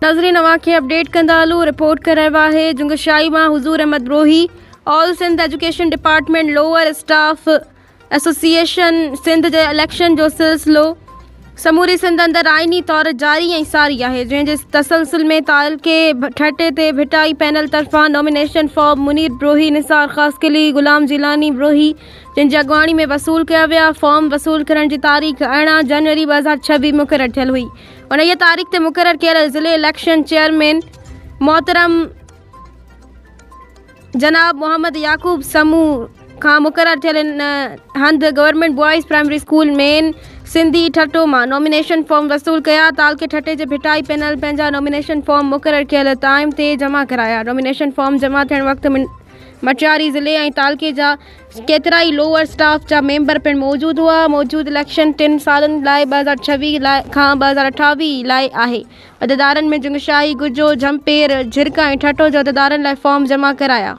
नाज़रीन अवांखे अपडेट कंदा हलूं। रिपोर्ट कर रहा है जुंगशाई मां हुजूर Ahmed Brohi. All Sindh education department lower staff association Sindh जे इलेक्शन जो सिलसिलो समूरी सिंध अंदर आइनी तौर जारी ऐं सारी है, जंहिंजे तसलसल में तालके ठटे ते भिटाई पैनल तरफ़ां नॉमिनेशन फॉर्म मुनीर ब्रोही, निसार ख़ासकिली, गुलाम जिलानी ब्रोही जिन जी अॻुवाणी में वसूल कया विया। फॉर्म वसूल करण जी तारीख़ 18 जनवरी 2026 मुक़ररु थियल हुई। उन तारीख़ ते मुक़ररु कयल ज़िले इलेक्शन चेयरमैन मोहतरम जनाब मोहम्मद याकूब समूह खां मुक़ररु थियल हंधि government boys primary school main Sindhi Thatta मां नॉमिनेशन फॉर्म वसूल कया। तालके ठटे जे भिटाई पैनल पंहिंजा नॉमिनेशन फॉर्म मुक़ररु कयल टाइम ते जमा कराया। नॉमिनेशन फॉर्म जमा थियण वक़्तु मटियारी ज़िले ऐं तालके जा केतिराई लोअर स्टाफ जा मेंबर पिणु मौजूदु हुआ। मौजूदु इलेक्शन 3 सालनि लाइ 2026 खां 2028 लाइ आहे। अहदेदारनि में जुंगशाई, गुजो, झंपेर, झिरका ऐं ठटो जो अहदेदारनि लाइ फॉर्म जमा कराया।